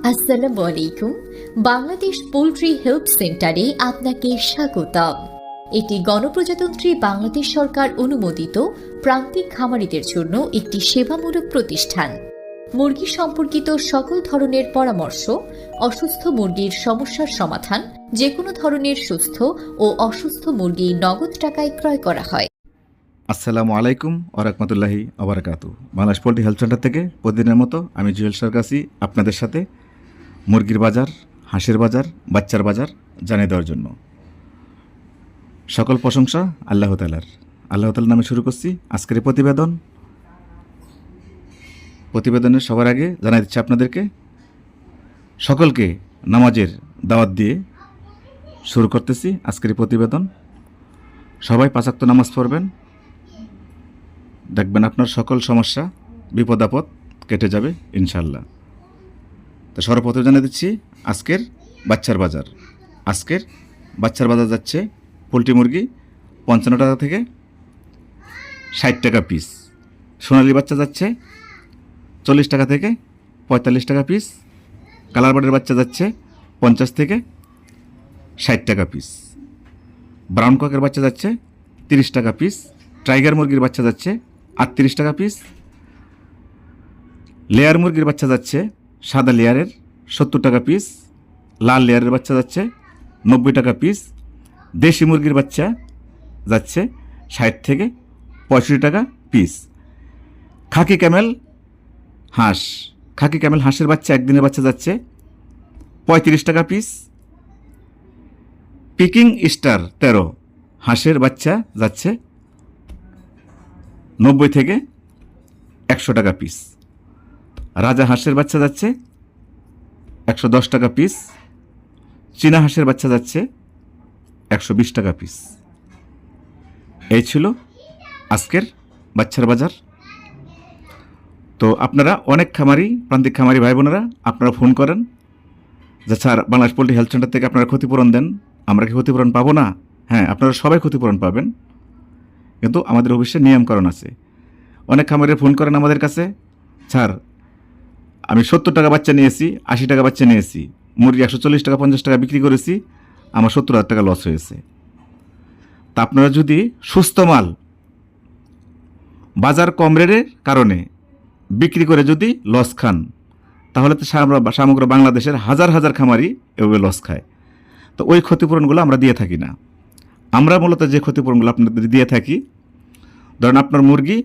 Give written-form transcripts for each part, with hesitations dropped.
আসসালামু আলাইকুম। Bangladesh poultry help সেন্টারে আপনাকে স্বাগতম। এটি গণপ্রজাতন্ত্রী বাংলাদেশ সরকার অনুমোদিত প্রান্তিক খামারিদের জন্য একটি সেবামূলক প্রতিষ্ঠান। মুরগি সম্পর্কিত সকল ধরনের পরামর্শ, অসুস্থ মুরগির সমস্যার সমাধান, যে কোনো ধরনের সুস্থ ও অসুস্থ মুরগি নগদ টাকায় ক্রয় করা হয়। আসসালামু আলাইকুম ওরহমতুল্লাহি আবরাকাতু। বাংলাদেশ পোল্ট্রি হেলথ সেন্টার থেকে প্রতিদিনের মতো আমি জুয়েল সরকার আছি আপনাদের সাথে মুরগির বাজার, হাঁসের বাজার, বাচ্চার বাজার জানিয়ে দেওয়ার জন্য। সকল প্রশংসা আল্লাহ তাআলার নামে শুরু করছি আজকের এই প্রতিবেদনের সবার আগে জানাই দিচ্ছি আপনাদেরকে সকলকে নামাজের দাওয়াত দিয়ে শুরু করতেছি আজকের এই প্রতিবেদন। সবাই 5 ওয়াক্ত নামাজ পড়বেন, দেখবেন আপনার সকল সমস্যা বিপদ আপদ কেটে যাবে ইনশাল্লাহ। তো সর্বপ্রথম জানিয়ে দিচ্ছি আজকের বাচ্চার বাজার যাচ্ছে পোলট্রি মুরগি 55 টাকা থেকে 60 টাকা পিস, সোনালী বাচ্চা যাচ্ছে 40 টাকা থেকে 45 টাকা পিস, কালার বার্ডের বাচ্চা যাচ্ছে 50 থেকে 60 টাকা পিস, ব্রাউন ককের বাচ্চা যাচ্ছে 30 টাকা পিস, টাইগার মুরগির বাচ্চা যাচ্ছে 38 টাকা পিস, লেয়ার মুরগির বাচ্চা যাচ্ছে সাদা লেয়ারের 70 টাকা পিস, লাল লেয়ারের বাচ্চা যাচ্ছে 90 টাকা পিস, দেশি মুরগির বাচ্চা যাচ্ছে 60 থেকে 65 টাকা পিস, খাকি ক্যামেল হাঁসের বাচ্চা একদিনের বাচ্চা যাচ্ছে 35 টাকা পিস, পিকিং স্টার 13 হাঁসের বাচ্চা যাচ্ছে 90 থেকে 100 টাকা পিস, রাজা হাঁসের বাচ্চা যাচ্ছে 110 টাকা পিস, চীনা হাঁসের বাচ্চা যাচ্ছে 120 টাকা পিস। এই ছিল আজকের বাচ্চার বাজার। তো আপনারা অনেক প্রান্তিক খামারি ভাই বোনেরা আপনারা ফোন করেন যে sir Bangladesh poultry health centre থেকে আপনারা ক্ষতিপূরণ দেন, আমরা কি ক্ষতিপূরণ পাবো না? হ্যাঁ, আপনারা সবাই ক্ষতিপূরণ পাবেন, কিন্তু আমাদের অবশ্যই নিয়মকানুন আছে। অনেক খামারে ফোন করেন আমাদের কাছে, স্যার আমি 70 টাকা বাচ্চা নিয়েছি, 80 টাকা বাচ্চা নিয়েছি, মুরগি 140 টাকা 50 টাকা বিক্রি করেছি, আমার 70,000 টাকা লস হয়েছে। তা আপনারা যদি সুস্থ মাল বাজার কম রেটের কারণে বিক্রি করে যদি লস খান, তাহলে তো সমগ্র বাংলাদেশের হাজার হাজার খামারি এভাবে লস খায়। তো ওই ক্ষতিপূরণগুলো আমরা দিয়ে থাকি না। আমরা মূলত যে ক্ষতিপূরণগুলো আপনাদের দিয়ে থাকি, ধরেন আপনার মুরগি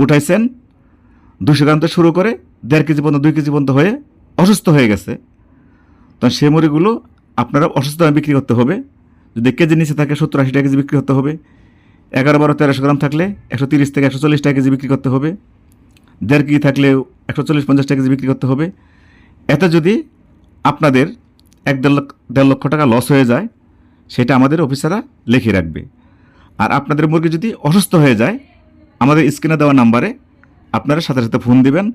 উঠাইছেন 200 গ্রাম থেকে শুরু করে 1.5 কেজি পর্যন্ত 2 কেজি পর্যন্ত হয়ে অসুস্থ হয়ে গেছে, তখন সেই মুরগিগুলো আপনারা অসুস্থ দামে বিক্রি করতে হবে। যদি কেজি নিচে থাকে 70-80 টাকা কেজি বিক্রি করতে হবে। 11-12-1300 গ্রাম থাকলে 130 থেকে 140 টাকা কেজি বিক্রি করতে হবে। 1.5 কেজি থাকলে 140-50 টাকা কেজি বিক্রি করতে হবে। এতে যদি আপনাদের 1-1.5 লক্ষ টাকা লস হয়ে যায়, সেটা আমাদের অফিসাররা লিখে রাখবে। আর আপনাদের মুরগি যদি অসুস্থ হয়ে যায়, আমাদের স্ক্রিনে দেওয়া নাম্বারে আপনারা সাথে সাথে ফোন দিবেন।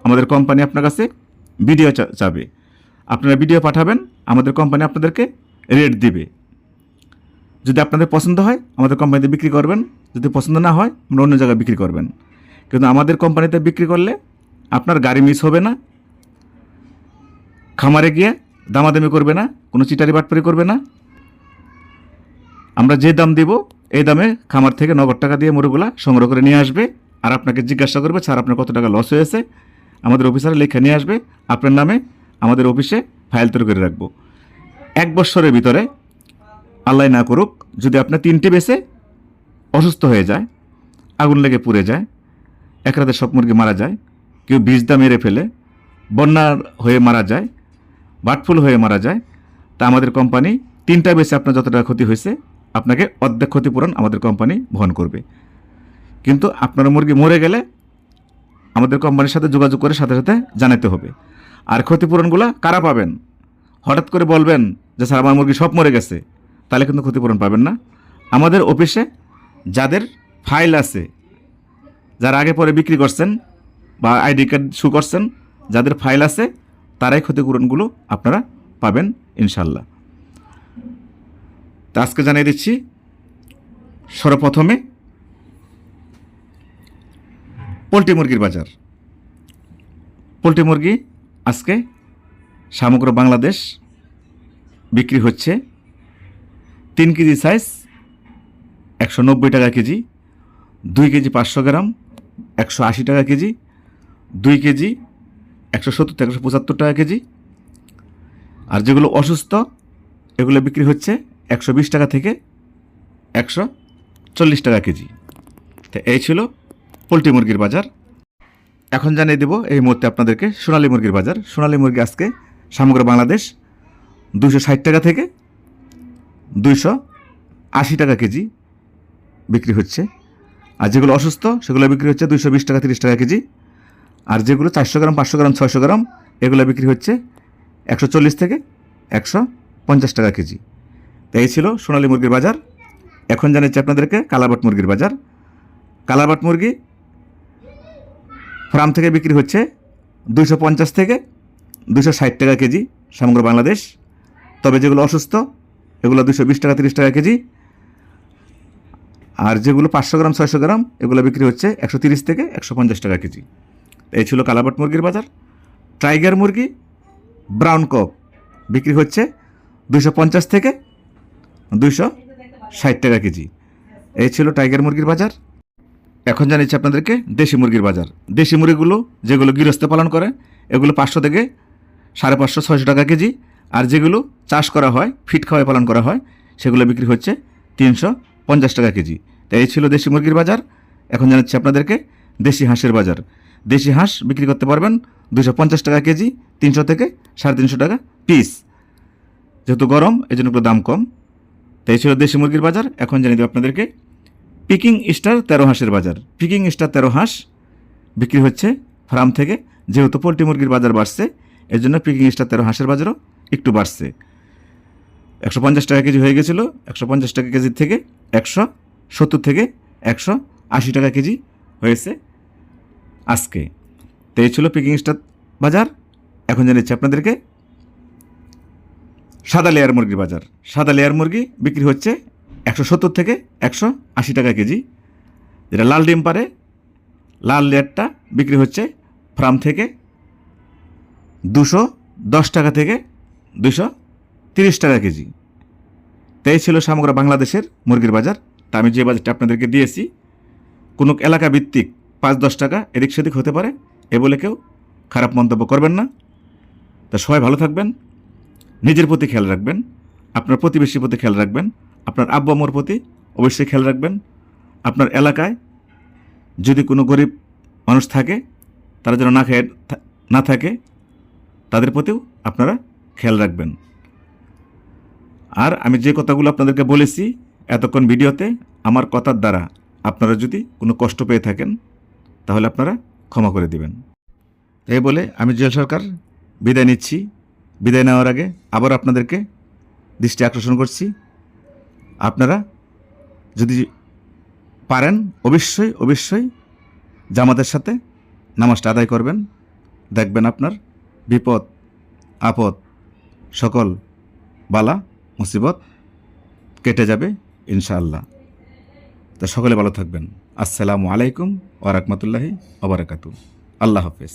আমাদের কোম্পানি আপনার কাছে ভিডিও চাবে, আপনারা ভিডিও পাঠাবেন, আমাদের কোম্পানি আপনাদেরকে রেট দিবে। যদি আপনাদের পছন্দ হয় আমাদের কোম্পানিতে বিক্রি করবেন, যদি পছন্দ না হয় আমরা অন্য জায়গায় বিক্রি করবেন। কিন্তু আমাদের কোম্পানিতে বিক্রি করলে আপনার গাড়ি মিস হবে না, খামারে গিয়ে দামাদামি করবে না, কোনো চিটারি বাটপারি করবে না। আমরা যে দাম দেব এই দামে খামার থেকে নগদ টাকা দিয়ে মুরগিগুলা সংগ্রহ করে নিয়ে আসবে, আর আপনাকে জিজ্ঞাসা করবে স্যার আপনার কত টাকা লস হয়েছে। আমাদের অফিসারে লেখা নিয়ে আসবে, আপনার নামে আমাদের অফিসে ফাইল তৈরি করে রাখবো। 1 বছরের ভিতরে আল্লাহ না করুক যদি আপনার 3টে বেচে অসুস্থ হয়ে যায়, আগুন লেগে পুড়ে যায়, এক রাতে সব মুরগি মারা যায়, কেউ বিষ দা মেরে ফেলে, বন্যার হয়ে মারা যায়, বার্ডফ্লু হয়ে মারা যায়, তা আমাদের কোম্পানি 3টা বেচে আপনার যত টাকা ক্ষতি হয়েছে আপনাকে অর্ধেক ক্ষতিপূরণ আমাদের কোম্পানি বহন করবে। কিন্তু আপনার মুরগি মরে গেলে আমাদের কোম্পানির সাথে যোগাযোগ করে সাথে সাথে জানাতে হবে। আর ক্ষতিপূরণগুলো কারা পাবেন? হঠাৎ করে বলবেন যে স্যার আমার মুরগি সব মরে গেছে, তাহলে কিন্তু ক্ষতিপূরণ পাবেন না। আমাদের অফিসে যাদের ফাইল আছে, যারা আগে পরে বিক্রি করছেন বা আইডি কার্ড শু করছেন, যাদের ফাইল আছে তারাই ক্ষতিপূরণগুলো আপনারা পাবেন ইনশাল্লাহ। তা আজকে জানিয়ে দিচ্ছি সর্বপ্রথমে পোলট্রি মুরগির বাজার। পোলট্রি মুরগি আজকে সমগ্র বাংলাদেশ বিক্রি হচ্ছে 3 কেজি সাইজ 190 টাকা কেজি, 2 কেজি 500 গ্রাম 180 টাকা কেজি, 2 কেজি 170 থেকে 175 টাকা কেজি। আর যেগুলো অসুস্থ এগুলো বিক্রি হচ্ছে 120 টাকা থেকে 140 টাকা কেজি। তো এই ছিল পোলট্রি মুরগির বাজার। এখন জানিয়ে দেব এই মুহূর্তে আপনাদেরকে সোনালী মুরগির বাজার। সোনালী মুরগি আজকে সমগ্র বাংলাদেশ 260 টাকা থেকে 280 টাকা কেজি বিক্রি হচ্ছে। আর যেগুলো অসুস্থ সেগুলো বিক্রি হচ্ছে 220 টাকা 30 টাকা কেজি। আর যেগুলো 400 গ্রাম 500 গ্রাম 600 গ্রাম এগুলো বিক্রি হচ্ছে 140 থেকে 150 টাকা কেজি। তো এই ছিল সোনালী মুরগির বাজার। এখন জানাচ্ছি আপনাদেরকে কালাবাট মুরগির বাজার। কালাবাট মুরগি ফার্ম থেকে বিক্রি হচ্ছে 250 থেকে 260 টাকা কেজি সমগ্র বাংলাদেশ। তবে যেগুলো অসুস্থ এগুলো 220 টাকা 30 টাকা কেজি। আর যেগুলো 500 গ্রাম 600 গ্রাম এগুলো বিক্রি হচ্ছে 130 থেকে 150 টাকা কেজি। এই ছিল কালাবাট মুরগির বাজার। টাইগার মুরগি ব্রাউন কক বিক্রি হচ্ছে 250 থেকে 260 টাকা কেজি। এই ছিল টাইগার মুরগির বাজার। এখন জানিয়েছি আপনাদেরকে দেশি মুরগির বাজার। দেশি মুরগিগুলো যেগুলো গৃহস্থ পালন করে এগুলো 500 থেকে 550 600 টাকা কেজি। আর যেগুলো চাষ করা হয় ফিট খাওয়ায় পালন করা হয় সেগুলো বিক্রি হচ্ছে 350 টাকা কেজি। তো এই ছিল দেশি মুরগির বাজার। এখন জানাচ্ছি আপনাদেরকে দেশি হাঁসের বাজার। দেশি হাঁস বিক্রি করতে পারবেন 250 টাকা কেজি, 300 থেকে 350 টাকা পিস। যেহেতু গরম এই জন্য একটু দাম কম। তো এই ছিল দেশি মুরগির বাজার। এখন জানিয়ে দেব আপনাদেরকে পিকিং স্টার 13 হাঁসের বাজার। পিকিং স্টার 13 হাঁস বিক্রি হচ্ছে ফার্ম থেকে। যেহেতু পোলট্রি মুরগির বাজার বাড়ছে এর জন্য পিকিং স্টার 13 হাঁসের বাজারও একটু বাড়ছে। 150 টাকা কেজি হয়ে গেছিলো, 150 টাকা কেজির থেকে 170 থেকে 180 টাকা কেজি হয়েছে আজকে। তো এই ছিল পিকিং স্টার বাজার। এখন জানাচ্ছি আপনাদেরকে সাদা লেয়ার মুরগির বাজার। সাদা লেয়ার মুরগি বিক্রি হচ্ছে 170 থেকে 180 টাকা কেজি। যেটা লাল ডিম পারে লাল লেয়ারটা বিক্রি হচ্ছে ফার্ম থেকে 210 টাকা থেকে 230 টাকা কেজি। তো এই ছিল সমগ্র বাংলাদেশের মুরগির বাজার। তা আমি যে বাজারটা আপনাদেরকে দিয়েছি কোনো এলাকা ভিত্তিক 5-10 টাকা এদিক সেদিক হতে পারে, এ বলে কেউ খারাপ মন্তব্য করবেন না। তা সবাই ভালো থাকবেন, নিজের প্রতি খেয়াল রাখবেন, আপনার প্রতিবেশীর প্রতি খেয়াল রাখবেন, আপনার আব্বু আম্মুর প্রতি অবশ্যই খেয়াল রাখবেন। আপনার এলাকায় যদি কোনো গরিব মানুষ থাকে তারা যেন না খেয়ে না থাকে তাদের প্রতিও আপনারা খেয়াল রাখবেন। আর আমি যে কথাগুলো আপনাদেরকে বলেছি এতক্ষণ ভিডিওতে আমার কথার দ্বারা আপনারা যদি কোনো কষ্ট পেয়ে থাকেন তাহলে আপনারা ক্ষমা করে দিবেন। এই বলে আমি জুয়েল সরকার বিদায় নিচ্ছি। বিদায় নেওয়ার আগে আবার আপনাদেরকে দৃষ্টি আকর্ষণ করছি, আপনারা যদি পারেন অবশ্যই অবশ্যই জামাতের সাথে নামাজটা আদায় করবেন। দেখবেন আপনার বিপদ আপদ সকল বালা মুসিবত কেটে যাবে ইনশাআল্লাহ। তো সকলে ভালো থাকবেন। আসসালামু আলাইকুম ওয়া রাহমাতুল্লাহি ওয়া বারাকাতুহু। আল্লাহ হাফেজ।